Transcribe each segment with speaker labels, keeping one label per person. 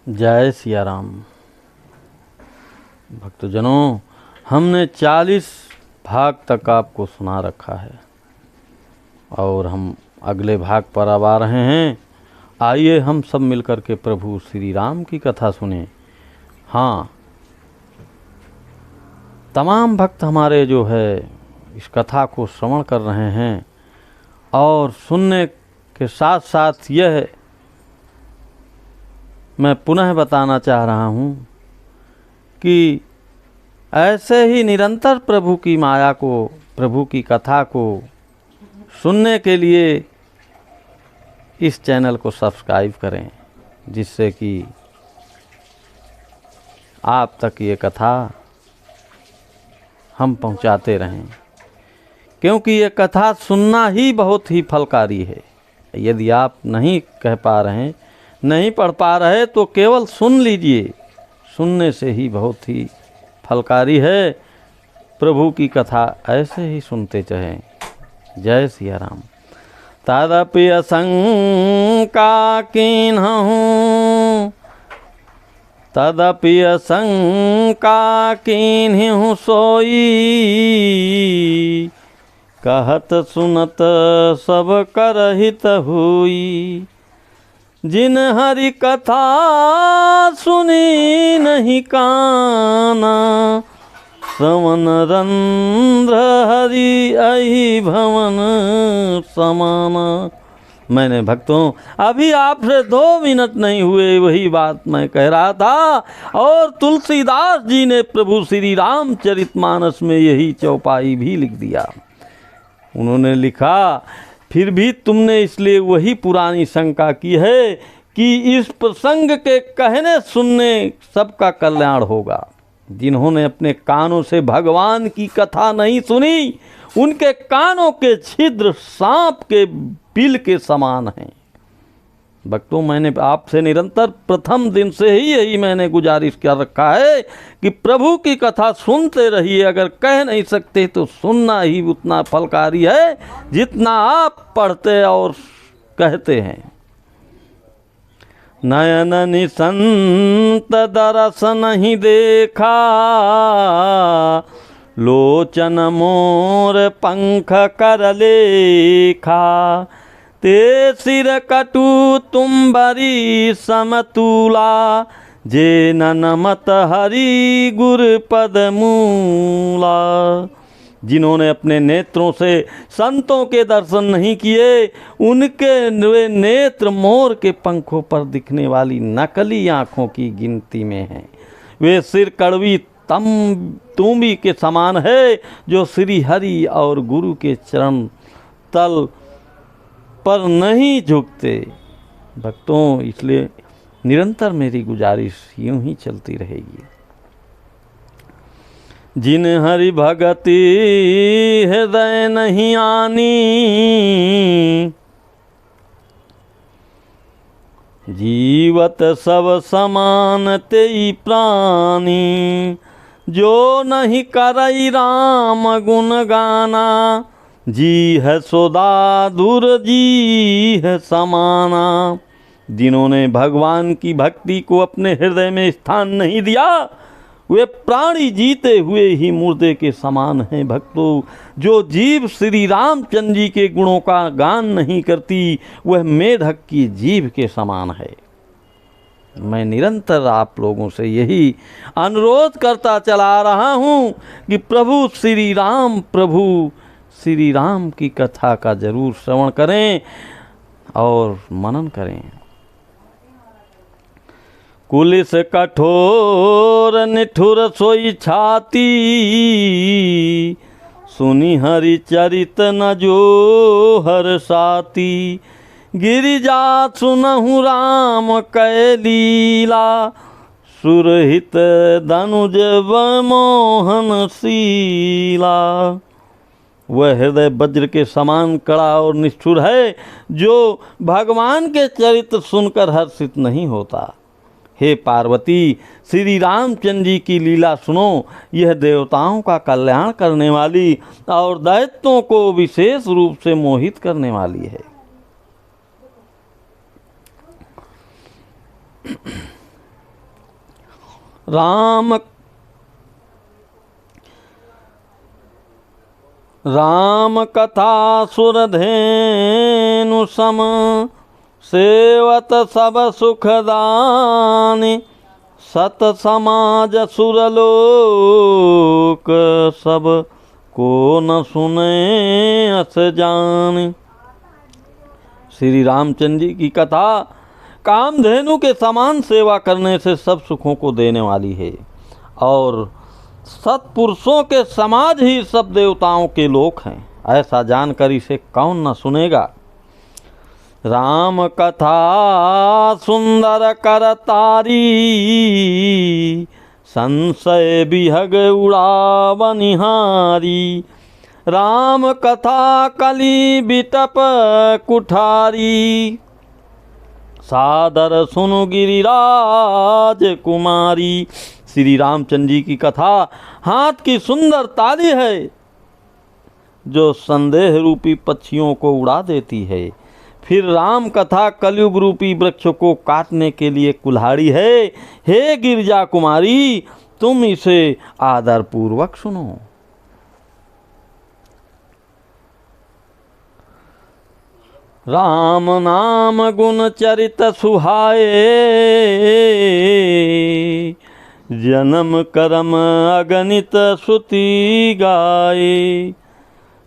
Speaker 1: जय सिया राम। भक्तजनों, हमने 40 भाग तक आपको सुना रखा है और हम अगले भाग पर अब आ रहे हैं। आइए हम सब मिलकर के प्रभु श्री राम की कथा सुने। हाँ, तमाम भक्त हमारे जो है इस कथा को श्रवण कर रहे हैं और सुनने के साथ साथ यह मैं पुनः बताना चाह रहा हूँ कि ऐसे ही निरंतर प्रभु की माया को, प्रभु की कथा को सुनने के लिए इस चैनल को सब्सक्राइब करें, जिससे कि आप तक ये कथा हम पहुंचाते रहें, क्योंकि ये कथा सुनना ही बहुत ही फलकारी है। यदि आप नहीं कह पा रहे, नहीं पढ़ पा रहे तो केवल सुन लीजिए, सुनने से ही बहुत ही फलकारी है। प्रभु की कथा ऐसे ही सुनते चलें। जय सिया राम। तदपि असंका कीन्हूँ, तदपि असंका कीन्हूँ सोई, कहत सुनत सब करहित हुई। जिन हरि कथा सुनी नहीं काना, श्रवण रंध्र हरि अहि भवन समाना। मैंने भक्तों अभी आपसे 2 मिनट नहीं हुए वही बात मैं कह रहा था, और तुलसीदास जी ने प्रभु श्री रामचरितमानस में यही चौपाई भी लिख दिया। उन्होंने लिखा, फिर भी तुमने इसलिए वही पुरानी शंका की है कि इस प्रसंग के कहने सुनने सबका कल्याण होगा। जिन्होंने अपने कानों से भगवान की कथा नहीं सुनी, उनके कानों के छिद्र सांप के बिल के समान हैं। भक्तों, मैंने आपसे निरंतर प्रथम दिन से ही यही मैंने गुजारिश कर रखा है कि प्रभु की कथा सुनते रहिए। अगर कह नहीं सकते तो सुनना ही उतना फलकारी है जितना आप पढ़ते और कहते हैं। नयन निसंत दरस नहीं देखा, लोचन मोर पंख कर लेखा। ते सिर कटु तुम्बरी समतूला, जे नमत हरि गुर पद मूला। जिन्होंने अपने नेत्रों से संतों के दर्शन नहीं किए, उनके वे नेत्र मोर के पंखों पर दिखने वाली नकली आँखों की गिनती में हैं। वे सिर कड़वी तुम्बी के समान है, जो श्री हरि और गुरु के चरण तल पर नहीं झुकते। भक्तों, इसलिए निरंतर मेरी गुजारिश यूं ही चलती रहेगी। जिन हरि भगति हृदय नहीं आनी, जीवत सब समान तेई प्राणी। जो नहीं करई राम गुण गाना, जी है सोदा दूर जी है समाना। जिन्होंने भगवान की भक्ति को अपने हृदय में स्थान नहीं दिया, वे प्राणी जीते हुए ही मुर्दे के समान हैं। भक्तों, जो जीव श्री रामचंद्र जी के गुणों का गान नहीं करती, वह मेढक की जीभ के समान है। मैं निरंतर आप लोगों से यही अनुरोध करता चला रहा हूँ कि प्रभु श्री राम की कथा का जरूर श्रवण करें और मनन करें। कुलिस कठोर निठुर सोई छाती, सुनी हरि चरित न जो हर साती। गिरिजा सुनहु राम कै लीला, सुरहित धनुज मोहन शीला। वह हृदय वज्र के समान कड़ा और निष्ठुर है, जो भगवान के चरित्र सुनकर हर्षित नहीं होता। हे पार्वती, श्री रामचंद्र जी की लीला सुनो। यह देवताओं का कल्याण करने वाली और दैत्यों को विशेष रूप से मोहित करने वाली है। राम कथा सुरधेनु सम, सेवत सब सुखदानि, सत समाज सुरलोक, सब को न सुने अस जाने। श्री रामचंद्र जी की कथा कामधेनु के समान सेवा करने से सब सुखों को देने वाली है, और सत्पुरुषों के समाज ही सब देवताओं के लोक हैं। ऐसा जानकर इसे कौन न सुनेगा। राम कथा सुंदर करतारी, संशय विहग उड़ावनिहारी। राम कथा कली बिटप कुठारी, सादर सुनु गिरिराज कुमारी। श्री रामचंद्र जी की कथा हाथ की सुंदर ताली है, जो संदेह रूपी पक्षियों को उड़ा देती है। फिर राम कथा कलयुग रूपी वृक्ष को काटने के लिए कुल्हाड़ी है। हे गिरिजा कुमारी, तुम इसे आदर पूर्वक सुनो। राम नाम गुण चरित सुहाए, जन्म कर्म अगणित श्रुति गाए।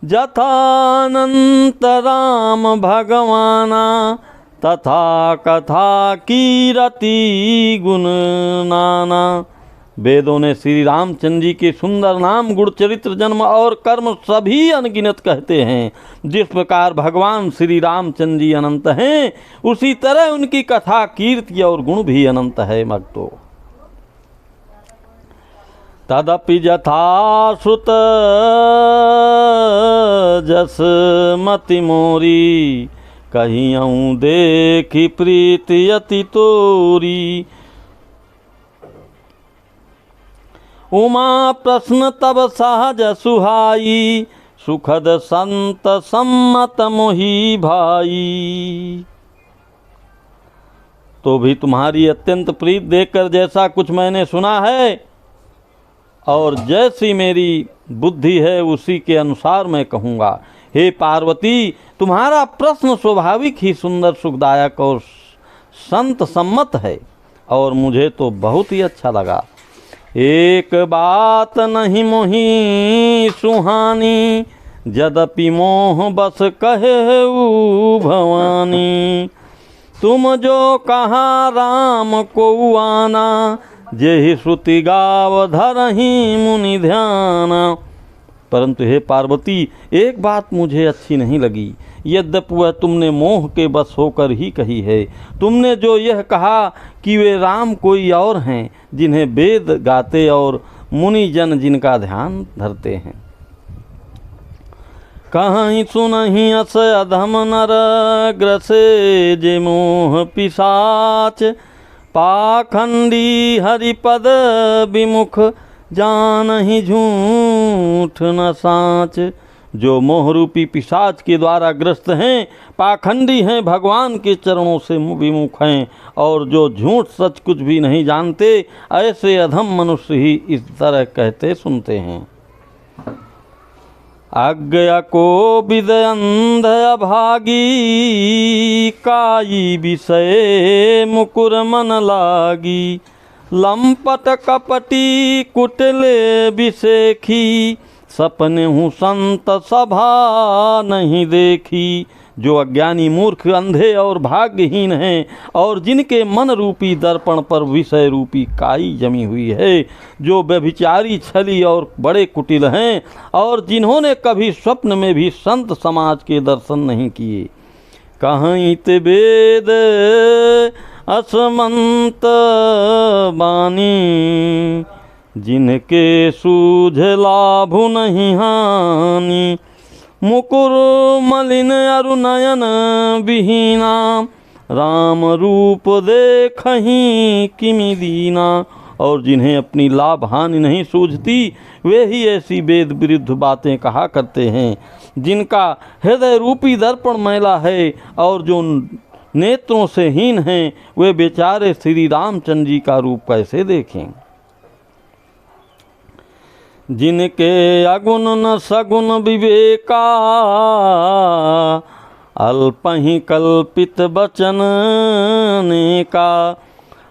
Speaker 1: जथानंत राम भगवाना, तथा कथा कीरति गुण नाना। वेदों ने श्री रामचंद्र जी के सुंदर नाम, गुण, चरित्र, जन्म और कर्म सभी अनगिनत कहते हैं। जिस प्रकार भगवान श्री रामचंद्र जी अनंत हैं, उसी तरह उनकी कथा, कीर्ति और गुण भी अनंत है। भक्तों, तदपि यथा श्रुत जस मति मोरी, कहियऊँ देखी प्रीति अति तोरी। उमा प्रश्न तब सहज सुहाई, सुखद संत सम्मत मोहि भाई। तो भी तुम्हारी अत्यंत प्रीत देखकर जैसा कुछ मैंने सुना है और जैसी मेरी बुद्धि है, उसी के अनुसार मैं कहूँगा। हे पार्वती, तुम्हारा प्रश्न स्वाभाविक ही सुंदर, सुखदायक और संत सम्मत है, और मुझे तो बहुत ही अच्छा लगा। एक बात नहीं मोहि सुहानी, यद्यपि मोह बस कहे भवानी। तुम जो कहा राम को आना, जेहि श्रुति गाव धरहि मुनि ध्याना। परंतु हे पार्वती, एक बात मुझे अच्छी नहीं लगी, यद्यपि वह तुमने मोह के बस होकर ही कही है। तुमने जो यह कहा कि वे राम कोई और हैं, जिन्हें वेद गाते और मुनि जन जिनका ध्यान धरते हैं। कहीं सुनहि अस अधम नर, ग्रसे जे मोह पिशाच। पाखंडी हरिपद विमुख, जानहि झूठ न साच। जो मोहरूपी पिशाच के द्वारा ग्रस्त हैं, पाखंडी हैं, भगवान के चरणों से विमुख हैं, और जो झूठ सच कुछ भी नहीं जानते, ऐसे अधम मनुष्य ही इस तरह कहते सुनते हैं। आज्ञा को विद अंध अभागी, काई विषय मुकुर मन लागी। लंपट कपटी कुटिले विषेखी, सपने हूँ संत सभा नहीं देखी। जो अज्ञानी मूर्ख, अंधे और भाग्यहीन हैं, और जिनके मन रूपी दर्पण पर विषय रूपी काई जमी हुई है, जो व्यभिचारी, छली और बड़े कुटिल हैं, और जिन्होंने कभी स्वप्न में भी संत समाज के दर्शन नहीं किए। कहीं ते वेद असमंत बानी, जिनके सूझ लाभ नहीं हानि। मुकुर मलिन अरु नयन विहीना, राम रूप देखहीं किमि दीना। और जिन्हें अपनी लाभ हानि नहीं सूझती, वे ही ऐसी वेद विरुद्ध बातें कहा करते हैं। जिनका हृदय रूपी दर्पण मैला है, और जो नेत्रों से हीन हैं, वे बेचारे श्री रामचंद्र जी का रूप कैसे देखें। जिनके अगुण न सगुण विवेका, अल्प ही कल्पित बचन नेका।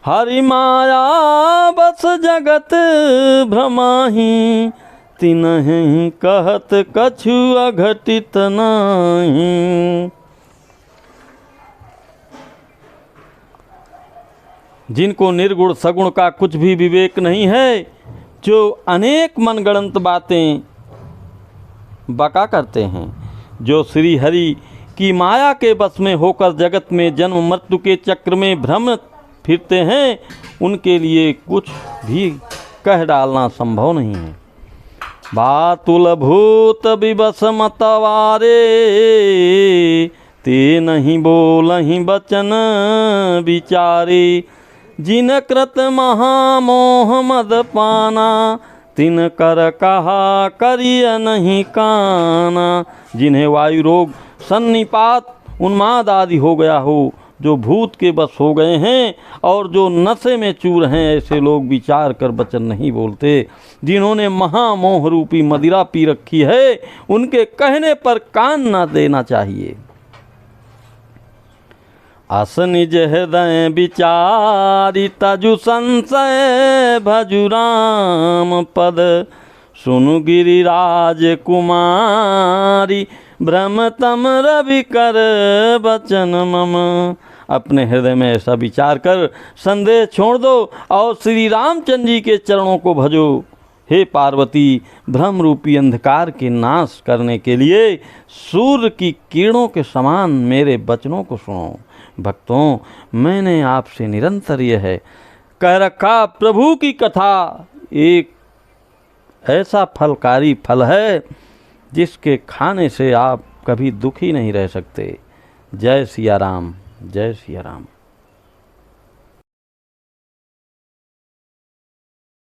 Speaker 1: हरि माया बस जगत भ्रमाहि, तिन्हि कहत कछु अघटित नहीं। जिनको निर्गुण सगुण का कुछ भी विवेक नहीं है, जो अनेक मनगढ़ंत बातें बका करते हैं, जो श्री हरि की माया के बस में होकर जगत में जन्म मृत्यु के चक्र में भ्रम फिरते हैं, उनके लिए कुछ भी कह डालना संभव नहीं है। बातुल भूत विवश मतवारे, ते नहीं बोलहि बचन विचारे। जिन कृत महामोह मद पाना, तिन कर कहा करिय नहीं काना। जिन्हें वायु रोग सन्निपात उन्माद आदि हो गया हो, जो भूत के बस हो गए हैं और जो नशे में चूर हैं, ऐसे लोग विचार कर वचन नहीं बोलते। जिन्होंने महामोह रूपी मदिरा पी रखी है, उनके कहने पर कान ना देना चाहिए। अस निज हृदय विचारी, तजु संशय भजु राम पद। सुनु गिरिराज कुमारी, भ्रम तम रवि कर बचन मम। अपने हृदय में ऐसा विचार कर संदेह छोड़ दो और श्री रामचंद्र जी के चरणों को भजो। हे पार्वती, भ्रम रूपी अंधकार के नाश करने के लिए सूर्य की किरणों के समान मेरे वचनों को सुनो। भक्तों, मैंने आपसे निरंतर यह है कह रखा, प्रभु की कथा एक ऐसा फलकारी फल है जिसके खाने से आप कभी दुखी नहीं रह सकते। जय सिया राम, जय सिया राम।